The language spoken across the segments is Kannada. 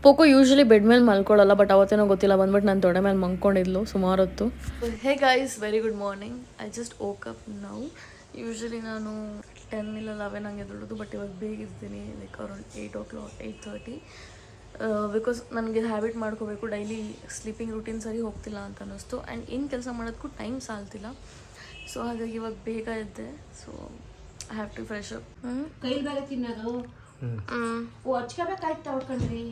ಪೋಕೋ ಯೂಶ್ವಲಿ ಬೆಡ್ ಮೇಲೆ ಮಲ್ಕೊಳ್ಳಲ್ಲ, ಬಟ್ ಅವತ್ತೇನೋ ಗೊತ್ತಿಲ್ಲ ಬಂದ್ಬಿಟ್ಟು ನಾನು ತೊಡೆ ಮೇಲೆ ಮಲ್ಕೊಂಡಿದ್ಲು ಸುಮಾರು ಹೊತ್ತು. Hey guys, very good morning. I just woke up now. Usually ನಾನು 10 ಇಲ್ಲ 11 ಹಂಗೆ ಎದ್ದೇಳೋದು, ಬಟ್ ಇವಾಗ ಬೇಗ ಇರ್ತೀನಿ, ಲೈಕ್ ಅರೌಂಡ್ 8:30 ಬಿಕಾಸ್ ನನಗೆ ಹ್ಯಾಬಿಟ್ ಮಾಡ್ಕೋಬೇಕು. ಡೈಲಿ ಸ್ಲೀಪಿಂಗ್ ರೂಟೀನ್ ಸರಿ ಹೋಗ್ತಿಲ್ಲ ಅಂತ ಅನ್ನಿಸ್ತು. ಆ್ಯಂಡ್ ಏನು ಕೆಲಸ ಮಾಡೋದಕ್ಕೂ ಟೈಮ್ ಸಾಲ್ತಿಲ್ಲ. ಸೊ ಹಾಗಾಗಿ ಇವಾಗ ಬೇಗ ಇದ್ದೆ. So I have to fresh up. ಕೈಲಿ ಬೇರೆ ತಿನ್ನೋದು ಹಚ್ಕೋಬೇಕಾಯ್ತು ತಗೊಳ್ಕೊಂಡ್ರಿ.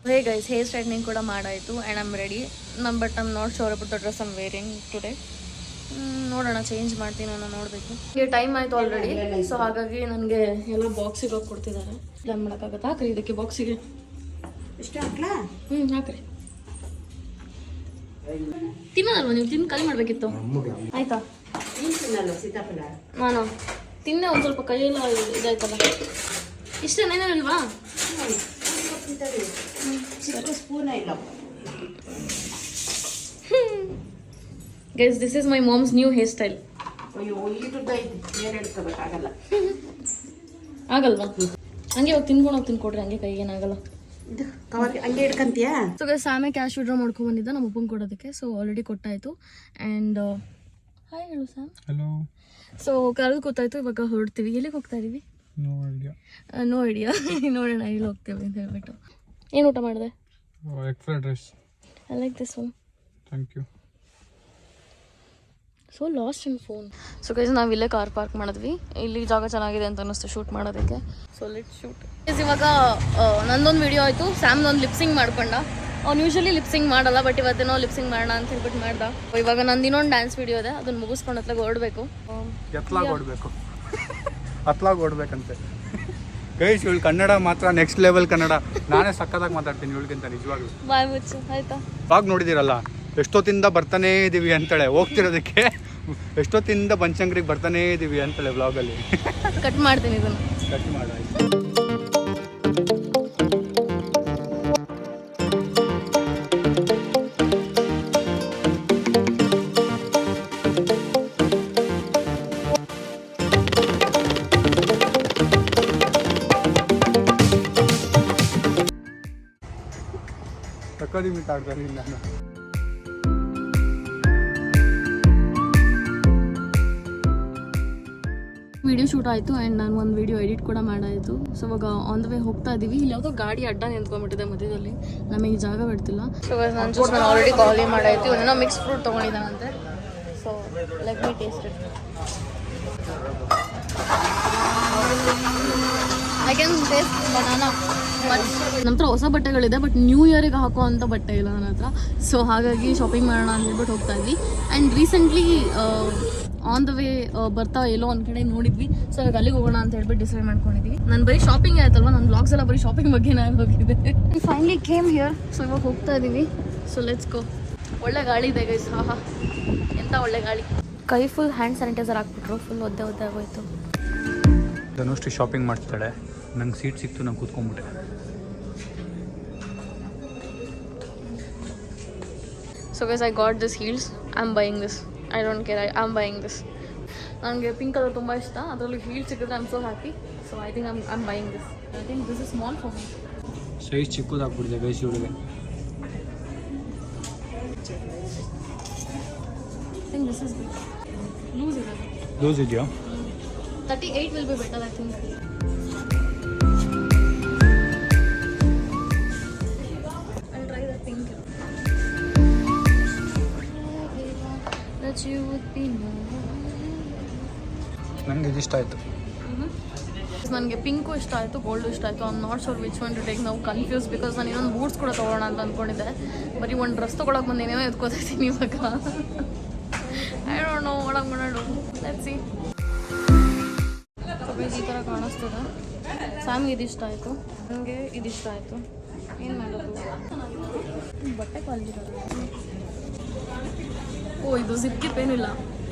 ಹೇ ಗೈಸ್, ಹೇರ್ ಸ್ಟ್ರೈಟ್ನಿಂಗ್ ಕೂಡ ಮಾಡಾಯಿತು and I'm ready. But I'm not sure about the dress I'm wearing today. ನೋಡೋಣ, ಚೇಂಜ್ ಮಾಡ್ತೀನಿ, ನಾನು ನೋಡಬೇಕು. ಈಗ ಟೈಮ್ ಆಯಿತು ಆಲ್ರೆಡಿ. ಸೊ ಹಾಗಾಗಿ ನನಗೆ ಎಲ್ಲ ಬಾಕ್ಸಿಗೆ ಹೋಗಿ ಕೊಡ್ತಿದ್ದಾರೆ. ಪ್ಲಾನ್ ಮಾಡೋಕ್ಕಾಗತ್ತಾ? ಹಾಕ್ರಿ ಇದಕ್ಕೆ ಬಾಕ್ಸಿಗೆ. ಎಷ್ಟು ಹಾಕ್ಲಾ? ಹಾಕ್ರಿ. ತಿನ್ನೋದಲ್ವ ನೀವು? ತಿನ್ನು ಖಾಲಿ ಮಾಡಬೇಕಿತ್ತು. ಆಯ್ತಾ? ತಿನ್ನಲ್ಲ ಸೀತಾಫಲ. ನಾನು ತಿನ್ನೆ ಒಂದು ಸ್ವಲ್ಪ ಕೈಯೆಲ್ಲ ಇದಾಯ್ತಲ್ಲ. ಇಷ್ಟೇನೇನೋ ಇಲ್ವಾ? ಸ್ಪೂನ ಇಲ್ಲ. Guys, this is my moms new hair style. ಅಯ್ಯೋ, ಈಟುದ್ದ ಐತಿ, ಬೇರೆ ಎಡ್ಕೋಬೇಕಾಗಲ್ಲ. ಆಗಲ್ವಾ? ಹಂಗೆ ಇವಾಗ ತಿನ್ಕೊಂಡು ಹೋಗಿ ತಿನ್ಕೊಡ್ರಿ, ಹಂಗೆ ಕೈಗೆ ಏನಾಗಲ್ಲ. ಹಂಗೆ ಇಡ್ಕಂತೀಯಾ? ಸೊ ಗೈಸ್, ಆಮೇಲೆ ಕ್ಯಾಶ್ ವಿಡ್ರಾ ಮಾಡ್ಕೊಂಡು ಬಂದಿದ್ದ ನಮ್ಮ ಅಪ್ಪಂಗೆ ಕೊಡೋದಕ್ಕೆ. ಸೊ ಆಲ್ರೆಡಿ ಕೊಟ್ಟಾಯಿತು. ಆ್ಯಂಡ್ ಹಾಯ್ ಹೇಳು ಸ್ಯಾಮ್. ಹಲೋ. ಸೊ ಕರೆದು ಗೊತ್ತಾಯ್ತು, ಇವಾಗ ಹೊರಡ್ತೀವಿ. ಎಲ್ಲಿಗೆ ಹೋಗ್ತಾ ಇದೀವಿ? No idea. ನೋಡೋಣ ಎಲ್ಲಿ ಹೋಗ್ತೇವೆ ಅಂತ ಹೇಳ್ಬಿಟ್ಟು. ಏನು ಊಟ ಮಾಡಿದೆ? Egg fried rice. I like this one. Thank you. So last in phone. So guys, ನಾವು ಇಲ್ಲೇ ಕಾರ್ ಪಾರ್ಕ್ ಮಾಡಿದ್ವಿ. ಇಲ್ಲಿ ಜಾಗ ಚೆನ್ನಾಗಿದೆ ಅಂತ ಅನ್ನಿಸ್ತು ಶೂಟ್ ಮಾಡೋದಕ್ಕೆ. So let shoot. ಇವಾಗ ನಂದೊಂದು ವಿಡಿಯೋ ಆಯಿತು, ಸ್ಯಾಮ್ದೊಂದು ಲಿಪ್ಸಿಂಗ್ ಮಾಡ್ಕೊಂಡ. ಅವ್ನು ಯೂಶ್ವಲಿ ಲಿಪ್ಸಿಂಗ್ ಮಾಡಲ್ಲ, ಬಟ್ ಇವತ್ತೇನೋ ಲಿಪ್ಸಿಂಗ್ ಮಾಡೋಣ ಅಂತ ಹೇಳ್ಬಿಟ್ಟು ಮಾಡ್ದ. ಇವಾಗ ನಂದು ಇನ್ನೊಂದು ಡ್ಯಾನ್ಸ್ ವಿಡಿಯೋ ಇದೆ, ಅದನ್ನ ಮುಗಿಸ್ಕೊಂಡು ಹತ್ಲಾಗ ಓಡಬೇಕು. ಹತ್ಲಾಗ ಓಡ್ಬೇಕಂತೆ. ಗೈಸ್, ಇವಳು ಕನ್ನಡ ಮಾತ್ರ ನೆಕ್ಸ್ಟ್ ಲೆವೆಲ್ ಕನ್ನಡ. ನಾನೇ ಸಕ್ಕತ್ತಾಗಿ ಮಾತಾಡ್ತೀನಿ ಇವಳಿಗಿಂತ, ನಿಜವಾಗ್ಲೂ. ಬಾಯ್ ಮುಚ್ಚು ಆಯ್ತಾ? ಬ್ಲಾಗ್ ನೋಡಿದಿರಲ್ಲ, ಎಷ್ಟೊತ್ತಿಂದ ಬರ್ತಾನೇ ಇದೀವಿ ಅಂತಾಳೆ ಹೋಗ್ತಿರೋದಕ್ಕೆ. ಎಷ್ಟೊತ್ತಿಂದ ಬನಶಂಕರಿಗೆ ಬರ್ತಾನೇ ಇದೀವಿ ಅಂತಾಳೆ ಬ್ಲಾಗಲ್ಲಿ. ಕಟ್ ಮಾಡ್ತೀನಿ ಇದನ್ನು. ಕಟ್ ಮಾಡ. ತಕ್ಕದಿ ಮಾತಾಡ್ತಾರೆ ನಾನು. ವಿಡಿಯೋ ಶೂಟ್ ಆಯಿತು ಆ್ಯಂಡ್ ನಾನು ಒಂದು ವಿಡಿಯೋ ಎಡಿಟ್ ಕೂಡ ಮಾಡಾಯಿತು. ಸೊ ಇವಾಗ ಆನ್ ದ ವೇ ಹೋಗ್ತಾ ಇದ್ದೀವಿ. ಇಲ್ಲಿ ಯಾವುದೋ ಗಾಡಿ ಅಡ್ಡ ನಿಂತ್ಕೊಂಡ್ಬಿಟ್ಟಿದೆ ಮಧ್ಯದಲ್ಲಿ, ನಮಗೆ ಜಾಗ ಬಿಡ್ತಿಲ್ಲ. ಸೊ ನಾನು ಆಲ್ರೆಡಿ ಕಾಲಿ ಮಾಡಾಯಿತು. ಇವನೇನೋ ಮಿಕ್ಸ್ ಫ್ರೂಟ್ ತೊಗೊಂಡಿದ್ದಾನಂತೆ. So let me taste it. I can taste banana. ನಮ್ಮ ಹತ್ರ ಹೊಸ ಬಟ್ಟೆಗಳಿದೆ, ಬಟ್ ನ್ಯೂ ಇಯರಿಗೆ ಹಾಕೋ ಅಂಥ ಬಟ್ಟೆ ಇಲ್ಲ ನನ್ನ ಹತ್ರ. ಸೊ ಹಾಗಾಗಿ ಶಾಪಿಂಗ್ ಮಾಡೋಣ ಅಂತ ಹೇಳ್ಬಿಟ್ಟು ಹೋಗ್ತಾ ಇದ್ವಿ. And recently on the way ಬರ್ತಾ ಎಲ್ಲೋ ಒಂದು ಕಡೆ ನೋಡಿದ್ವಿ. ಸೊ ಇವಾಗ ಅಲ್ಲಿಗೆ ಹೋಗೋಣ ಅಂತ ಹೇಳ್ಬಿಟ್ಟು ಡಿಸೈಡ್ ಮಾಡ್ಕೊಂಡಿದ್ವಿ. ನಾನು ಬರೀ ಶಾಪಿಂಗ್ ಆಯ್ತಲ್ವ, ನನ್ನ ಬ್ಲಾಗ್ಸ್ ಎಲ್ಲ ಬರೀ ಶಾಪಿಂಗ್ ಬಗ್ಗೆನೇ ಹೋಗಿದೆ. Finally came here. ಸೊ ಇವಾಗ ಹೋಗ್ತಾ ಇದ್ದೀವಿ. So let's go. ಒಳ್ಳೆ ಗಾಳಿ ಇದೆ ಗೈಸ್. ಹಾಹಾ, ಎಂಥ ಒಳ್ಳೆ ಗಾಳಿ. ಕೈ ಫುಲ್ ಹ್ಯಾಂಡ್ ಸ್ಯಾನಿಟೈಸರ್ ಹಾಕ್ಬಿಟ್ರು. ಫುಲ್ ಒದ್ದೆ ಆಗೋಯ್ತು. ಧನುಷ್ಟಿ ಶಾಪಿಂಗ್ ಮಾಡ್ತಾಳೆ. ನಂಗೆ ಸೀಟ್ ಸಿಕ್ತು, ನಂಗೆ ಕೂತ್ಕೊಂಡ್ಬಿಟ್ಟೆ. So guys, I got this heels. I am buying this. I don't care, I am buying this. ನನಗೆ ಪಿಂಕ್ ಕಲರ್ ತುಂಬ ಇಷ್ಟ. ಅದರಲ್ಲಿ ಹೀಲ್ ಸಿಕ್ಕಿದ್ರೆ I am so happy. So I think I am buying this. I think this is small for me. Size ಚಿಕ್ಕದಾಗ್ಬಿಟ್ಟಿದೆ ಗೈಸ್ ಇವಳಿಗೆ. I think this is loose ಇದೆ. ಲೂಸ್ ಇದೆಯಾ? 38 will be better, I think. I'll try the pink. That you would be ನನಗೆ ಇದು ಇಷ್ಟ ಆಯಿತು. ನನಗೆ ಪಿಂಕು ಇಷ್ಟ ಆಯಿತು, ಗೋಲ್ಡು ಇಷ್ಟ ಆಯಿತು. I am not sure which one to take. ನಾವು ಕನ್ಫ್ಯೂಸ್, ಬಿಕಾಸ್ ನಾನು ಇನ್ನೊಂದು ಬೂಟ್ಸ್ ಕೂಡ ತೊಗೊಳ್ಳೋಣ ಅಂತ ಅಂದ್ಕೊಂಡಿದ್ದೆ. ಬರೀ ಒಂದು ಡ್ರೆಸ್ ತೊಗೊಳಕ್ಕೆ ಬಂದು ಏನೇನೋ ಎತ್ಕೋತಿದ್ದೀನಿ ಇವಾಗ. I don't know what I am gonna do. Let's see. ಈ ಥರ ಕಾಣಿಸ್ತದೆ. ಸ್ಯಾಮ್ಗೆ ಇದಿಷ್ಟ ಆಯಿತು, ನನಗೆ ಇದಿಷ್ಟ ಆಯಿತು. ಏನು ಮಾಡೋದು? ಬಟ್ಟೆ ಕ್ವಾಲಿಟಿ. ಓ, ಇದು ಜಿಪ್ಗೆ ಪೇನಿಲ್ಲ.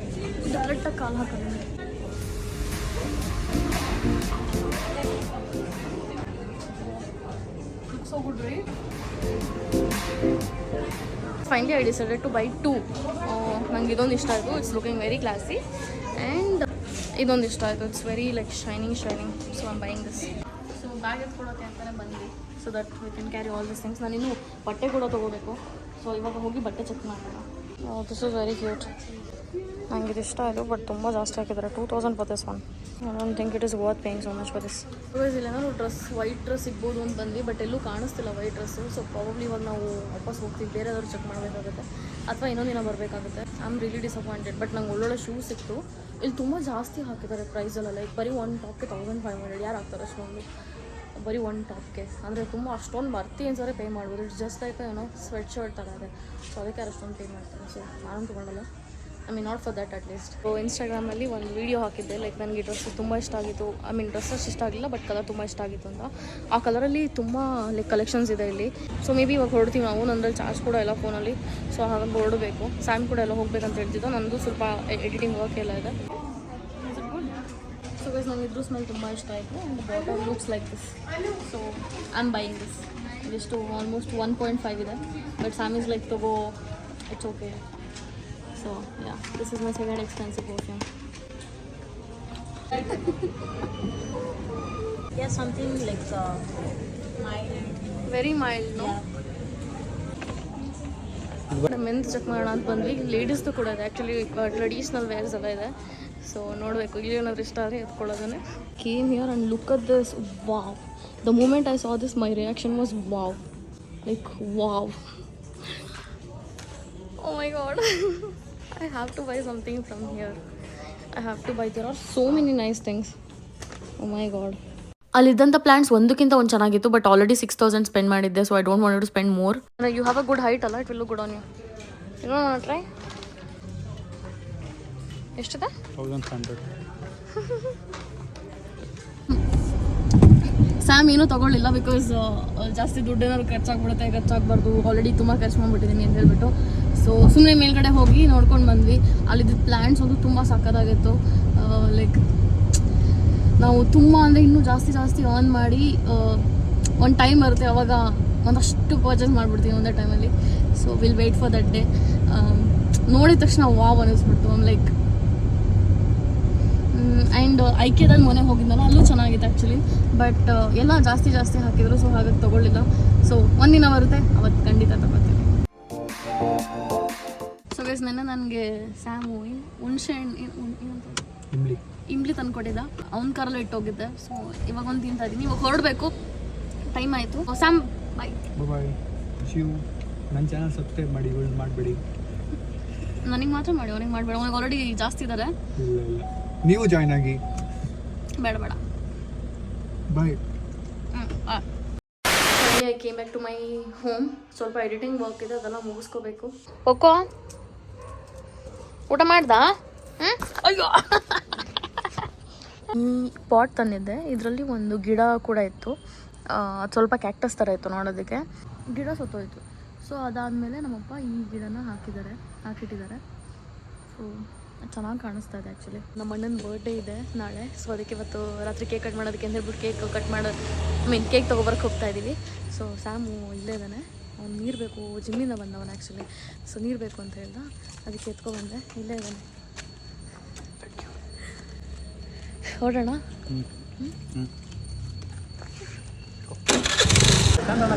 ಇದು ಕರೆಕ್ಟಾಗಿ ಕಾಲು ಹಾಕೋಣ. So good right. Finally I decided to buy 2. ನಂಗೆ ಇದೊಂದು ಇಷ್ಟ ಆಯಿತು. It's looking very classy. And ಇದೊಂದು ಇಷ್ಟ ಆಯಿತು. It's very like shining. So I am buying this. So bag ಎತ್ಕೊಳೋಕ್ಕೆ ಅಂತಲೇ ಬಂದ್ವಿ. So that we can carry all this things. ನಾನಿನ್ನೂ ಬಟ್ಟೆ ಕೂಡ ತೊಗೋಬೇಕು. ಸೊ ಇವಾಗ ಹೋಗಿ ಬಟ್ಟೆ ಚೆಕ್ ಮಾಡೋಣ. This is very cute. ನನಗೆ ಇದು ಇಷ್ಟ ಆಯಿತು, ಬಟ್ ತುಂಬ ಜಾಸ್ತಿ ಹಾಕಿದ್ದಾರೆ. 2000 for this one. I don't think it is worth paying so much for this. Because ಇಲ್ಲೇನಾದ್ರು ವೈಟ್ ಡ್ರೆಸ್ ಸಿಗ್ಬೋದು ಅಂತ ಬಂದ್ವಿ, ಬಟ್ ಎಲ್ಲೂ ಕಾಣಿಸ್ತಿಲ್ಲ ವೈಟ್ ಡ್ರೆಸ್ಸು. ಸೊ ಪ್ರಾಬಬ್ಲಿ ಇವಾಗ ನಾವು ವಾಪಸ್ ಹೋಗ್ತೀವಿ, ಬೇರೆ ಯಾವ್ದಾದ್ರು ಚೆಕ್ ಮಾಡಬೇಕಾಗುತ್ತೆ ಅಥವಾ ಇನ್ನೊಂದು ದಿನ ಬರಬೇಕಾಗುತ್ತೆ. I am really disappointed. But ನಂಗೆ ಒಳ್ಳೊಳ್ಳೆ ಶೂ ಸಿಕ್ತು. ಇಲ್ಲಿ ತುಂಬ ಜಾಸ್ತಿ ಹಾಕಿದ್ದಾರೆ ಪ್ರೈಸಲ್ಲ. ಲೈಕ್ ಬರೀ ಒಂದು ಟಾಪ್ಗೆ 1500. ಯಾರು ಹಾಕ್ತಾರೆ ಅಷ್ಟೊಂದು ಬರೀ ಒಂದು ಟಾಪ್ಗೆ? ಅಂದರೆ ತುಂಬ ಅಷ್ಟೊಂದು ಬರ್ತಿ ಅನ್ಸರೆ ಪೇ ಮಾಡ್ಬೋದು. ಇಟ್ಸ್ ಜಸ್ಟ್ ಲೈಕ್ ಏನೋ ಸ್ವೆಟ್ ಶರ್ಟ್ ಥರ ಇದೆ. ಸೊ ಅದಕ್ಕೆ ಅಷ್ಟೊಂದು ಪೇ ಮಾಡ್ತಾರೆ. ಸೊ ನಾನು ತೊಗೊಳಲ್ಲ. I mean not for that at least. So ಇನ್ಸ್ಟಾಗ್ರಾಮಲ್ಲಿ ಒಂದು ವೀಡಿಯೋ ಹಾಕಿದ್ದೆ. ಲೈಕ್ ನನಗೆ ಡ್ರೆಸ್ ತುಂಬ ಇಷ್ಟ ಆಗಿತ್ತು. ಐ ಮೀನ್ ಡ್ರೆಸ್ ಅಷ್ಟು ಇಷ್ಟ ಆಗಿಲ್ಲ, ಬಟ್ ಕಲರ್ ತುಂಬ ಇಷ್ಟ ಆಗಿತ್ತು ಅಂತ. ಆ ಕಲರಲ್ಲಿ ತುಂಬ ಲೈಕ್ ಕಲೆಕ್ಷನ್ಸ್ ಇದೆ ಇಲ್ಲಿ. ಸೊ ಮೇ ಬಿ ಇವಾಗ ಹೊರಡ್ತೀವಿ ನಾವು. ನಂದ್ರಲ್ಲಿ ಚಾರ್ಜ್ ಕೂಡ ಇಲ್ಲ ಫೋನಲ್ಲಿ. ಸೊ ಹಾಗಾಗಿ ಹೊರಡಬೇಕು. ಸ್ಯಾಮ್ ಕೂಡ ಎಲ್ಲ ಹೋಗ್ಬೇಕಂತ ಹೇಳ್ತಿದ್ದು. ನನ್ನದು ಸ್ವಲ್ಪ ಎಡಿಟಿಂಗ್ ವರ್ಕ್ ಎಲ್ಲ ಇದೆ. ಸೊ ಗೈಸ್ ನನಗೆ ಇದ್ರ ಸ್ಮೆಲ್ ತುಂಬ ಇಷ್ಟ ಆಯಿತು. And bottle looks like this. So I am buying this. ಇದಿಷ್ಟು ಆಲ್ಮೋಸ್ಟ್ 1.5 ಇದೆ. ಬಟ್ ಸ್ಯಾಮ್ ಇಸ್ ಲೈಕ್ ತಗೋ, it's okay. So yeah, this is my second expensive perfume. Yeah, something like mild. Very mild, no? Men's check ಮಾಡೋಣ ಅಂತ ಬಂದ್ವಿ. ಲೇಡೀಸ್ದು ಕೂಡ ಇದೆ ಆ್ಯಕ್ಚುಲಿ. ಟ್ರೆಡಿಷ್ನಲ್ ವೇರ್ಸ್ ಎಲ್ಲ ಇದೆ. ಸೊ ನೋಡಬೇಕು, ಇಲ್ಲಿ ಏನಾದ್ರು ಇಷ್ಟ ಆದರೆ ಎತ್ಕೊಳ್ಳೋದನ್ನೇ. Came here and look at this. Wow. The moment I saw this my reaction was wow. Like wow. Oh my god. I have to buy something from here. I have to buy. There are so many nice things. Oh my god. ಅಲ್ಲಿದ್ದಂಥ ಪ್ಲಾಂಟ್ಸ್ ಒಂದಕ್ಕಿಂತ ಒಂದು ಚೆನ್ನಾಗಿತ್ತು, ಬಟ್ ಆಲ್ರೆಡಿ 6000 ಸ್ಪೆಂಡ್ ಮಾಡಿದ್ದೆ. So I don't want to spend more. You have a good height ಅಲ್ಲ, it will look good on you. ನೋಡೋಣ, ಟ್ರೈ. ಎಷ್ಟಿದೆ? 1500. ಸ್ಯಾಮ್ ಏನೂ ತೊಗೊಳ್ಳಿಲ್ಲ. ಬಿಕಾಸ್ ಜಾಸ್ತಿ ದುಡ್ಡು ಏನಾದ್ರು ಖರ್ಚಾಗ್ಬಾರ್ದು. ಆಲ್ರೆಡಿ ತುಂಬ ಖರ್ಚು ಮಾಡಿಬಿಟ್ಟಿದ್ದೀನಿ ಅಂತ ಹೇಳ್ಬಿಟ್ಟು. ಸೊ ಸುಮ್ಮನೆ ಮೇಲ್ಗಡೆ ಹೋಗಿ ನೋಡ್ಕೊಂಡು ಬಂದ್ವಿ. ಅಲ್ಲಿದ್ದ ಪ್ಲ್ಯಾಂಟ್ಸ್ ಒಂದು ತುಂಬ ಸಕ್ಕತ್ತಾಗಿತ್ತು. ಲೈಕ್ ನಾವು ತುಂಬ ಅಂದರೆ ಇನ್ನೂ ಜಾಸ್ತಿ ಆನ್ ಮಾಡಿ ಒಂದು ಟೈಮ್ ಬರುತ್ತೆ, ಅವಾಗ ಒಂದಷ್ಟು ಪರ್ಚೇಸ್ ಮಾಡಿಬಿಡ್ತೀವಿ ಒಂದೇ ಟೈಮಲ್ಲಿ. So will wait for that day. ನೋಡಿದ ತಕ್ಷಣ ವಾವ್ ಅನ್ನಿಸ್ಬಿಡ್ತು. ಲೈಕ್ ಆ್ಯಂಡ್ ಐಕ್ಯದಲ್ಲಿ ಮೊನ್ನೆ ಹೋಗಿದ್ದಲ್ಲ, ಅಲ್ಲೂ ಚೆನ್ನಾಗಿತ್ತು ಆ್ಯಕ್ಚುಲಿ. ಬಟ್ ಎಲ್ಲ ಜಾಸ್ತಿ ಹಾಕಿದ್ರು. ಸೊ ಹಾಗಾಗಿ ತೊಗೊಳ್ಳಿಲ್ಲ. ಸೊ ಒಂದಿನ ಬರುತ್ತೆ, ಅವತ್ತು ಖಂಡಿತ ತೊಗೊಳ್ತೀನಿ. ಸೊ ಗೈಸ್, ನೆನ್ನೆ ನನಗೆ ಸ್ಯಾಮು ಹುಣಸೆ ಹಣ್ಣು ಇಂಬ್ಲಿ ತಂದುಕೊಟ್ಟಿದ್ದ. ಅವ್ನ ಕಾರಲ್ಲಿ ಇಟ್ಟೋಗಿದ್ದೆ. ಸೊ ಇವಾಗ ಒಂದು ತಿಂತಾ ಇದ್ದೀನಿ. ಇವಾಗ ಹೊರಡಬೇಕು, ಟೈಮ್ ಆಯಿತು. ಸ್ಯಾಮ್ ಬಾಯ್ ಬಾಯ್. ಶಿವ್, ನನ್ನ ಚಾನಲ್ ಸಬ್ಸ್ಕ್ರೈಬ್ ಮಾಡಿ, ಯೂಸ್ ಮಾಡಬೇಡಿ. ನನಗೆ ಮಾತ್ರ ಮಾಡಿ, ಅವನಿಗೆ ಮಾಡಬೇಡ. ಅವನಿಗೆ ಆಲ್ರೆಡಿ ಜಾಸ್ತಿ ಇದ್ದಾರೆ. ಇಲ್ಲ, ನೀವು ಜಾಯ್ನ್ ಆಗಿ. ಬೇಡ. Bye. I came back to my home. ಸ್ವಲ್ಪ ಎಡಿಟಿಂಗ್ ವರ್ಕ್ ಇದೆ, ಅದೆಲ್ಲ ಮುಗಿಸ್ಕೋಬೇಕು. ಓಕೋ, ಊಟ ಮಾಡ್ದಾ? ಅಯ್ಯೋ. ಈ ಪಾಟ್ ತಂದಿದ್ದೆ. ಇದರಲ್ಲಿ ಒಂದು ಗಿಡ ಕೂಡ ಇತ್ತು. ಅದು ಸ್ವಲ್ಪ ಕ್ಯಾಕ್ಟಸ್ ಥರ ಇತ್ತು ನೋಡೋದಕ್ಕೆ. ಗಿಡ ಸತ್ತೋಯ್ತು. ಸೊ ಅದಾದಮೇಲೆ ನಮ್ಮಪ್ಪ ಈ ಗಿಡನ ಹಾಕಿಟ್ಟಿದ್ದಾರೆ. ಸೊ ಚೆನ್ನಾಗಿ ಕಾಣಿಸ್ತಾ ಇದೆ ಆ್ಯಕ್ಚುಲಿ. ನಮ್ಮ ಅಣ್ಣನ ಬರ್ಡೇ ಇದೆ ನಾಳೆ. ಸೊ ಅದಕ್ಕೆ ಇವತ್ತು ರಾತ್ರಿ ಕೇಕ್ ಕಟ್ ಮಾಡೋದಕ್ಕೆ ಅಂತ ಹೇಳ್ಬಿಟ್ಟು ಕೇಕ್ ತೊಗೊಬರಕ್ಕೆ ಹೋಗ್ತಾ ಇದ್ದೀವಿ. ಸೊ ಸ್ಯಾಮು ಇಲ್ಲೇ ಇದ್ದಾನೆ. ಅವ್ನು ನೀರು ಬೇಕು, ಜಿಮ್ಮಿಂದ ಬಂದವನು ಆ್ಯಕ್ಚುಲಿ. ಸೊ ನೀರು ಬೇಕು ಅಂತ ಹೇಳ್ದ, ಅದಕ್ಕೆ ಎತ್ಕೊಬಂದೆ. ಇಲ್ಲೇ ಇದ್ದಾನೆ. ಹೊರಡೋಣ.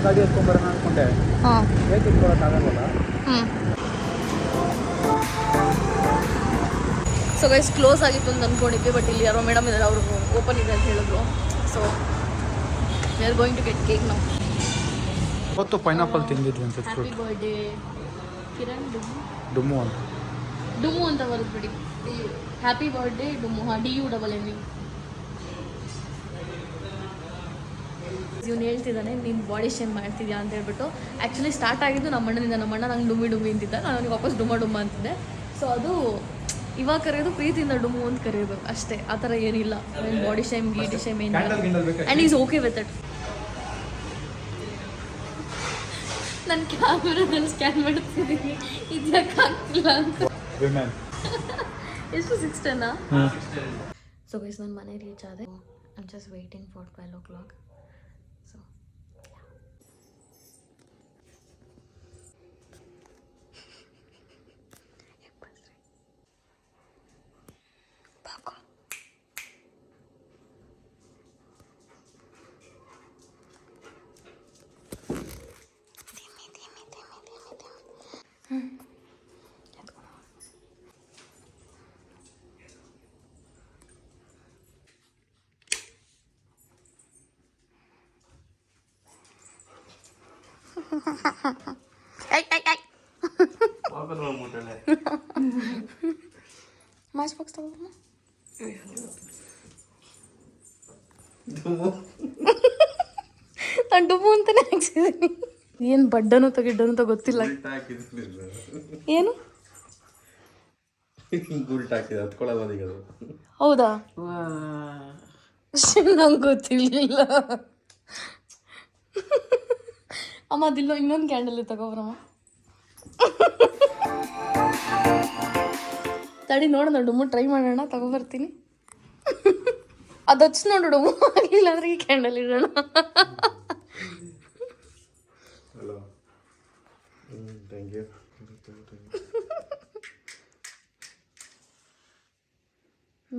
ಗಾಡಿ ಎತ್ಕೊಂಡ್ಬರೋಣ ಅನ್ಕೊಂಡೆ. ಹಾಂ, ಹೇಗೆ ಎತ್ಕೊಳ್ಳೋಕ್ಕಾಗಲ್ಲ. ಸೊ ಗೈಸ್, ಕ್ಲೋಸ್ ಆಗಿತ್ತು ಅಂತ ಅಂದ್ಕೊಂಡಿದ್ವಿ. ಬಟ್ ಇಲ್ಲಿ ಯಾರೋ ಮೇಡಮ್ ಇದ್ದಾರೆ, ಅವರು ಓಪನ್ ಇದೆ ಅಂತ ಹೇಳಿದ್ರು. So we are going to get cake ನಾವು. ಇವತ್ತು ಪೈನಾಪಲ್ ತಿಂದಿದ್ವಿ ಅನ್ಸುತ್ತೆ. Happy birthday Kiran. ಡುಮ್ಮು ಅಂತ ಬರೆದ್ಬಿಡಿ. Happy birthday ಡುಮ್ಮು. ಹಾಂ, DUNNE. ಇವ್ನು ಹೇಳ್ತಿದ್ದಾನೆ, ನೀನು ಬಾಡಿ ಶೇಮ್ ಮಾಡ್ತಿದ್ಯಾ ಅಂತ ಹೇಳ್ಬಿಟ್ಟು. ಆ್ಯಕ್ಚುಲಿ ಸ್ಟಾರ್ಟ್ ಆಗಿದ್ದು ನಮ್ಮ ಅಣ್ಣನಿಂದ. ನಮ್ಮ ಅಣ್ಣ ನಂಗೆ ಡುಮ್ಮಿ ಅಂತಿದ್ದ, ನಾನು ಅವನಿಗೆ ವಾಪಸ್ ಡುಮ್ಮ ಅಂತಿದ್ದೆ. ಸೊ ಅದು ಇವಾಗ ಕರೆಯೋದು ಪ್ರೀತಿಯಿಂದ ಡುಮ್ಮು ಅಂತ ಕರೆಯೋದು ಅಷ್ಟೇ. ಆ ಥರ ಏನಿಲ್ಲ. ಬಾಡಿ ಶೇಮ್ ಏನಿಲ್ಲ. And is okay with it. ನಾನು ಕ್ಯಾಮ್ರಾದಲ್ಲಿ ಸ್ಕ್ಯಾನ್ ಮಾಡ್ತಿದ್ದೀನಿ, ಇದು ಯಾಕೆ ಆಗ್ತಿಲ್ಲ ಅಂತ. ಎಷ್ಟು 6:10? ಸೊ ಗೈಸ್, ನನ್ನ ಮನೆ ರೀಚ್ ಆದೆ. I am just waiting for 12 o'clock. So match box ತಗೋಣ. ನಾನು ಡುಮ್ಮು ಅಂತಾನೆ ಹಾಕ್ಸಿದ್ದೀನಿ. ಏನು ಬಡ್ಡನು ಗಿಡ್ಡನು ಗೊತ್ತಿಲ್ಲ. ಏನು ಹೌದಾ? ನಂಗೆ ಗೊತ್ತಿರ್ಲಿಲ್ಲ. ಅಮ್ಮ ಅದಿಲ್ಲ, ಇನ್ನೊಂದು ಕ್ಯಾಂಡಲ್ ತಗೋಬ್ರಮ್ಮ. ತಡಿ ನೋಡೋಣ, ಡುಮ್ಮು ಟ್ರೈ ಮಾಡೋಣ, ತಗೋಬರ್ತೀನಿ. ಅದು ಹಚ್ಚಿ ನೋಡು ಡುಮ್ಮು, ಆಗಿಲ್ಲ ಅಂದ್ರೆ ಈ ಕ್ಯಾಂಡಲ್ ಇಡೋಣ.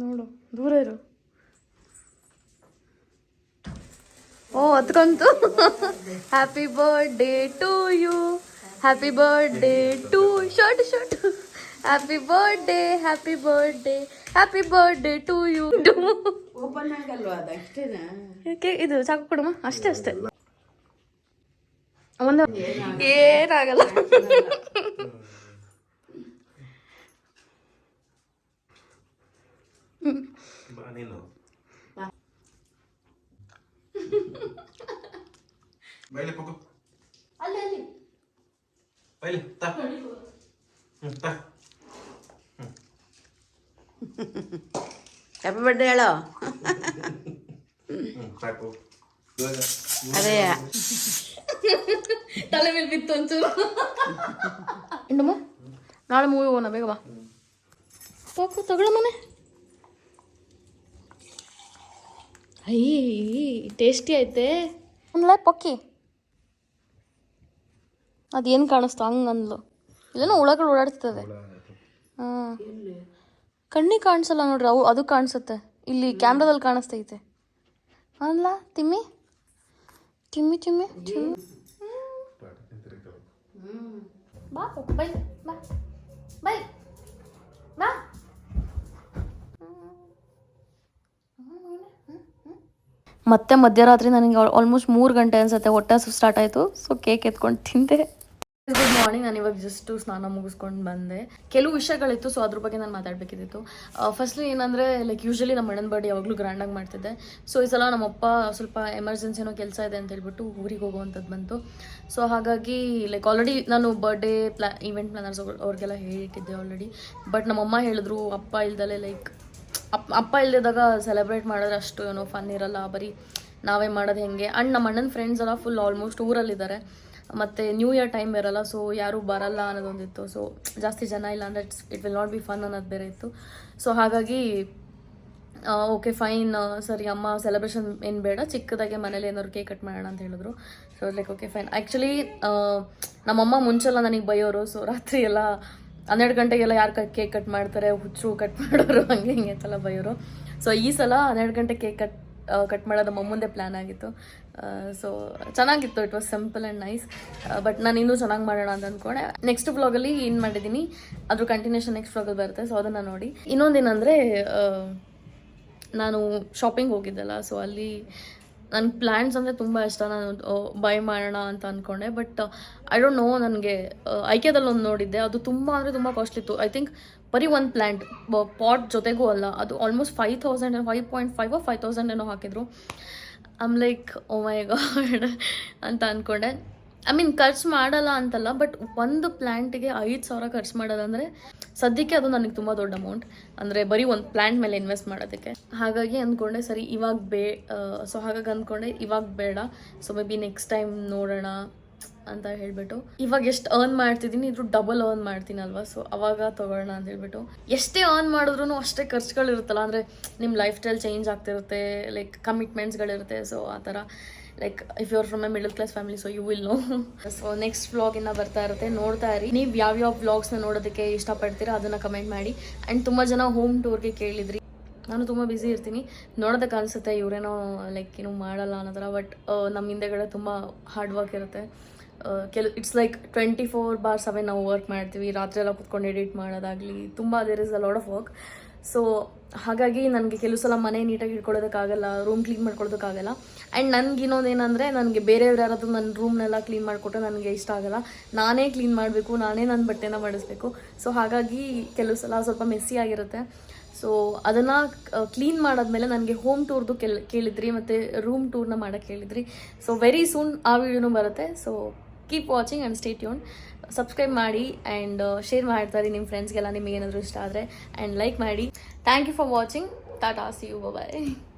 ನೋಡು, ದೂರ ಇರು. ಓ ಹತ್ಕೊಂತು. Happy birthday to you, happy birthday to shirt. Happy birthday, happy birthday, happy birthday to you. ಇದು ಸಾಕು ಕೊಡಮ್ಮ. ಅಷ್ಟೇ ಒಂದು ಏನಾಗಲ್ಲ. ಹ್ಯಾಪಿ ಬರ್ಡೇ ಹೇಳೋ. ಅದೇ ತಲೆ ಮೇಲೆ ಬಿತ್ತು ಒಂಚೂರು. ಇನ್ನಮ್ಮ ನಾಳೆ ಮೂವಿ ಹೋಗೋಣ, ಬೇಗ ಬಾ. ಸಾಕು ತಗೊಳ ಮನೆ. ಟೇಸ್ಟಿ ಐತೆ. ಒಂದ್ಲ ಪಕ್ಕಿ ಅದೇನು ಕಾಣಿಸ್ತು ಹಂಗೆ ಅಂದ್ಲು. ಇಲ್ಲೇನೋ ಹುಳಗಳು ಓಡಾಡ್ತದೆ. ಹಾಂ, ಕಣ್ಣಿಗೆ ಕಾಣಿಸಲ್ಲ ನೋಡ್ರಿ, ಅದು ಕಾಣಿಸುತ್ತೆ. ಇಲ್ಲಿ ಕ್ಯಾಮ್ರಾದಲ್ಲಿ ಕಾಣಿಸ್ತೈತೆ ಅಲ್ಲ. ತಿಮ್ಮಿ ತಿಮ್ಮಿ ತಿಮ್ಮಿ ತಿಮ್ಮಿ ಬಾ ಬೈ ಬಾ ಬೈ ಬಾ. ಮತ್ತೆ ಮಧ್ಯರಾತ್ರಿ ನನಗೆ ಆಲ್ಮೋಸ್ಟ್ 3 ಗಂಟೆ ಅನ್ಸುತ್ತೆ ಹೊಟ್ಟೆ ಸ್ಟಾರ್ಟ್ ಆಯಿತು. ಸೊ ಕೇಕ್ ಎತ್ಕೊಂಡು ತಿಂದೆ. Good morning. ನಾನು ಇವಾಗ ಜಸ್ಟು ಸ್ನಾನ ಮುಗಿಸ್ಕೊಂಡು ಬಂದೆ. ಕೆಲವು ವಿಷಯಗಳಿತ್ತು, ಸೊ ಅದ್ರ ಬಗ್ಗೆ ನಾನು ಮಾತಾಡಬೇಕಿತ್ತು. ಫಸ್ಟ್ಲಿ ಏನಂದರೆ ಲೈಕ್ ಯೂಶ್ವಲಿ ನಮ್ಮ ಅಣ್ಣನ ಬರ್ಡೇ ಯಾವಾಗಲೂ ಗ್ರ್ಯಾಂಡಾಗಿ ಮಾಡ್ತಿದ್ದೆ. ಸೊ ಈ ಸಲ ನಮ್ಮಪ್ಪ ಸ್ವಲ್ಪ ಎಮರ್ಜೆನ್ಸಿನೋ ಕೆಲಸ ಇದೆ ಅಂತ ಹೇಳ್ಬಿಟ್ಟು ಊರಿಗೆ ಹೋಗುವಂಥದ್ದು ಬಂತು. ಸೊ ಹಾಗಾಗಿ ಲೈಕ್ ಆಲ್ರೆಡಿ ನಾನು ಬರ್ಡೇ ಈವೆಂಟ್ ಪ್ಲಾನರ್ಸ್ ಅವ್ರಿಗೆಲ್ಲ ಹೇಳಿಟ್ಟಿದ್ದೆ ಆಲ್ರೆಡಿ. ಬಟ್ ನಮ್ಮಮ್ಮ ಹೇಳಿದ್ರು ಅಪ್ಪ ಇಲ್ದಲೆ ಲೈಕ್ ಅಪ್ಪ ಇಲ್ಲದಾಗ ಸೆಲೆಬ್ರೇಟ್ ಮಾಡಿದ್ರೆ ಅಷ್ಟು ಏನೋ ಫನ್ ಇರಲ್ಲ, ಬರೀ ನಾವೇ ಮಾಡೋದು ಹೆಂಗೆ. ಆ್ಯಂಡ್ ನಮ್ಮ ಅಣ್ಣನ ಫ್ರೆಂಡ್ಸ್ ಎಲ್ಲ ಫುಲ್ ಆಲ್ಮೋಸ್ಟ್ ಊರಲ್ಲಿದ್ದಾರೆ, ಮತ್ತು ನ್ಯೂ ಇಯರ್ ಟೈಮ್ ಇರಲ್ಲ, ಸೊ ಯಾರೂ ಬರಲ್ಲ ಅನ್ನೋದೊಂದಿತ್ತು. ಸೊ ಜಾಸ್ತಿ ಜನ ಇಲ್ಲ ಅಂದರೆ it will not be fun ಅನ್ನೋದು ಬೇರೆ ಇತ್ತು. ಸೊ ಹಾಗಾಗಿ ಓಕೆ ಫೈನ್ ಸರಿ ಅಮ್ಮ ಸೆಲೆಬ್ರೇಷನ್ ಏನು ಬೇಡ, ಚಿಕ್ಕದಾಗೆ ಮನೇಲಿ ಏನಾದ್ರು ಕೇಕ್ ಕಟ್ ಮಾಡೋಣ ಅಂತ ಹೇಳಿದ್ರು. So like okay fine. Actually ನಮ್ಮಮ್ಮ ಮುಂಚೆಲ್ಲ ನನಗೆ ಬೈಯೋರು. ಸೊ ರಾತ್ರಿ ಎಲ್ಲ 12 ಗಂಟೆಗೆಲ್ಲ ಯಾರು ಕೇಕ್ ಕಟ್ ಮಾಡ್ತಾರೆ, ಹುಚ್ಚು ಕಟ್ ಮಾಡೋರು, ಹಂಗೆ ಹಿಂಗೆ ಅಂತೆಲ್ಲ ಬೈಯೋರು. ಸೊ ಈ ಸಲ 12 ಗಂಟೆ ಕೇಕ್ ಕಟ್ ಮಾಡೋದು ನಮ್ಮ ಮುಂದೆ ಪ್ಲ್ಯಾನ್ ಆಗಿತ್ತು. ಸೊ ಚೆನ್ನಾಗಿತ್ತು, it was simple and nice. But ನಾನು ಇನ್ನೂ ಚೆನ್ನಾಗಿ ಮಾಡೋಣ ಅಂತ ಅಂದ್ಕೊಂಡೆ. ನೆಕ್ಸ್ಟ್ ವ್ಲಾಗಲ್ಲಿ ಏನು ಮಾಡಿದ್ದೀನಿ ಅದ್ರ ಕಂಟಿನ್ಯೂಷನ್ ನೆಕ್ಸ್ಟ್ ವ್ಲಾಗಲ್ಲಿ ಬರುತ್ತೆ, ಸೊ ಅದನ್ನು ನೋಡಿ. ಇನ್ನೊಂದೇನೆಂದರೆ ನಾನು ಶಾಪಿಂಗ್ ಹೋಗಿದ್ದೆಲ್ಲ, ಸೊ ಅಲ್ಲಿ ನನ್ನ ಪ್ಲ್ಯಾಂಟ್ಸ್ ಅಂದರೆ ತುಂಬ ಇಷ್ಟ. ನಾನು ಬೈ ಮಾಡೋಣ ಅಂತ ಅಂದ್ಕೊಂಡೆ, ಬಟ್ ಐ ಡೋಂಟ್ ನೋ, ನನಗೆ ಐಕ್ಯದಲ್ಲಿ ಒಂದು ನೋಡಿದ್ದೆ, ಅದು ತುಂಬ ಅಂದರೆ ತುಂಬ ಕಾಸ್ಟ್ಲಿ ಇತ್ತು. ಐ ಥಿಂಕ್ ಬರೀ ಒಂದು ಪ್ಲ್ಯಾಂಟ್ ಪಾಟ್ ಜೊತೆಗೂ ಅಲ್ಲ, ಅದು ಆಲ್ಮೋಸ್ಟ್ 5,000 5.5 or 5,000 ಏನೋ ಹಾಕಿದ್ರು. I'm like oh my god ಅಂತ ಅಂದ್ಕೊಂಡೆ. ಐ ಮೀನ್ ಖರ್ಚು ಮಾಡಲ್ಲ ಅಂತಲ್ಲ, ಬಟ್ ಒಂದು ಪ್ಲ್ಯಾಂಟಿಗೆ 5,000 ಖರ್ಚು ಮಾಡೋದಂದರೆ ಸದ್ಯಕ್ಕೆ ಅದು ನನಗೆ ತುಂಬ ದೊಡ್ಡ ಅಮೌಂಟ್, ಅಂದರೆ ಬರೀ ಒಂದು ಪ್ಲ್ಯಾಂಟ್ ಮೇಲೆ ಇನ್ವೆಸ್ಟ್ ಮಾಡೋದಕ್ಕೆ. ಹಾಗಾಗಿ ಅಂದ್ಕೊಂಡೆ ಸರಿ ಇವಾಗ ಸೊ ಹಾಗಾಗಿ ಅಂದ್ಕೊಂಡೆ ಇವಾಗ ಬೇಡ, so may be next time ನೋಡೋಣ ಅಂತ ಹೇಳಿಬಿಟ್ಟು. ಇವಾಗ ಎಷ್ಟು ಅರ್ನ್ ಮಾಡ್ತಿದ್ದೀನಿ ಇದ್ರ ಡಬಲ್ ಅರ್ನ್ ಮಾಡ್ತೀನಲ್ವ, ಸೊ ಅವಾಗ ತೊಗೊಳ್ಳೋಣ ಅಂತ ಹೇಳ್ಬಿಟ್ಟು. ಎಷ್ಟೇ ಅರ್ನ್ ಮಾಡಿದ್ರು ಅಷ್ಟೇ ಖರ್ಚುಗಳಿರುತ್ತಲ್ಲ, ಅಂದರೆ ನಿಮ್ಮ ಲೈಫ್ ಸ್ಟೈಲ್ ಚೇಂಜ್ ಆಗ್ತಿರುತ್ತೆ, ಲೈಕ್ ಕಮಿಟ್ಮೆಂಟ್ಸ್ಗಳಿರುತ್ತೆ. ಸೊ ಆ ಥರ like if you are from a middle class family, so you will know. So next vlog ಇನ್ನು ಬರ್ತಾ ಇರುತ್ತೆ, ನೋಡ್ತಾ ಇರಿ. ನೀವು ಯಾವ್ಯಾವ ವ್ಲಾಗ್ಸ್ನ ನೋಡೋದಕ್ಕೆ ಇಷ್ಟಪಡ್ತೀರಾ ಅದನ್ನು ಕಮೆಂಟ್ ಮಾಡಿ. ಆ್ಯಂಡ್ ತುಂಬ ಜನ ಹೋಮ್ ಟೂರ್ಗೆ ಕೇಳಿದ್ರಿ. ನಾನು ತುಂಬ ಬ್ಯುಸಿ ಇರ್ತೀನಿ, ನೋಡೋದಕ್ಕೆ ಅನಿಸುತ್ತೆ ಇವರೇನೋ ಲೈಕ್ ಏನೂ ಮಾಡಲ್ಲ ಅನ್ನೋ ಥರ, ಬಟ್ ನಮ್ಮ ಹಿಂದೆಗಡೆ ತುಂಬ ಹಾರ್ಡ್ ವರ್ಕ್ ಇರುತ್ತೆ. ಇಟ್ಸ್ ಲೈಕ್ 24/7 ನಾವು ವರ್ಕ್ ಮಾಡ್ತೀವಿ. ರಾತ್ರಿ ಎಲ್ಲ ಕುತ್ಕೊಂಡು ಎಡಿಟ್ ಮಾಡೋದಾಗಲಿ ತುಂಬ there is a lot of work. So ಹಾಗಾಗಿ ನನಗೆ ಕೆಲವು ಸಲ ಮನೆ ನೀಟಾಗಿ ಇಟ್ಕೊಳ್ಳೋದಕ್ಕಾಗಲ್ಲ, ರೂಮ್ ಕ್ಲೀನ್ ಮಾಡ್ಕೊಳ್ಳೋದಕ್ಕಾಗಲ್ಲ. ಆ್ಯಂಡ್ ನನಗೆ ಇನ್ನೊಂದೇನೆಂದರೆ, ನನಗೆ ಬೇರೆಯವ್ರು ಯಾರಾದರೂ ನನ್ನ ರೂಮ್ನೆಲ್ಲ ಕ್ಲೀನ್ ಮಾಡಿಕೊಟ್ರೆ ನನಗೆ ಇಷ್ಟ ಆಗಲ್ಲ. ನಾನೇ ಕ್ಲೀನ್ ಮಾಡಬೇಕು, ನಾನೇ ನನ್ನ ಬಟ್ಟೆನ ಮಾಡಿಸ್ಬೇಕು. ಸೊ ಹಾಗಾಗಿ ಕೆಲವು ಸಲ ಸ್ವಲ್ಪ ಮೆಸ್ಸಿ ಆಗಿರುತ್ತೆ. ಸೊ ಅದನ್ನು ಕ್ಲೀನ್ ಮಾಡಾದ್ಮೇಲೆ ನನಗೆ ಹೋಮ್ ಟೂರ್ದು ಕೇಳಿದ್ರಿ ಮತ್ತು ರೂಮ್ ಟೂರ್ನ ಮಾಡೋಕ್ಕೆ ಹೇಳಿದ್ರಿ. ಸೊ ವೆರಿ ಸೂನ್ ಆ ವಿಡಿಯೋನೂ ಬರುತ್ತೆ. So keep watching and stay tune. Subscribe ಮಾಡಿ ಆ್ಯಂಡ್ ಶೇರ್ ಮಾಡ್ತಾರೆ ನಿಮ್ಮ ಫ್ರೆಂಡ್ಸ್ಗೆಲ್ಲ ನಿಮಗೆ ಏನಾದರೂ ಇಷ್ಟ ಆದರೆ, ಆ್ಯಂಡ್ ಲೈಕ್ ಮಾಡಿ. Thank you for watching. Tata, see you, bye.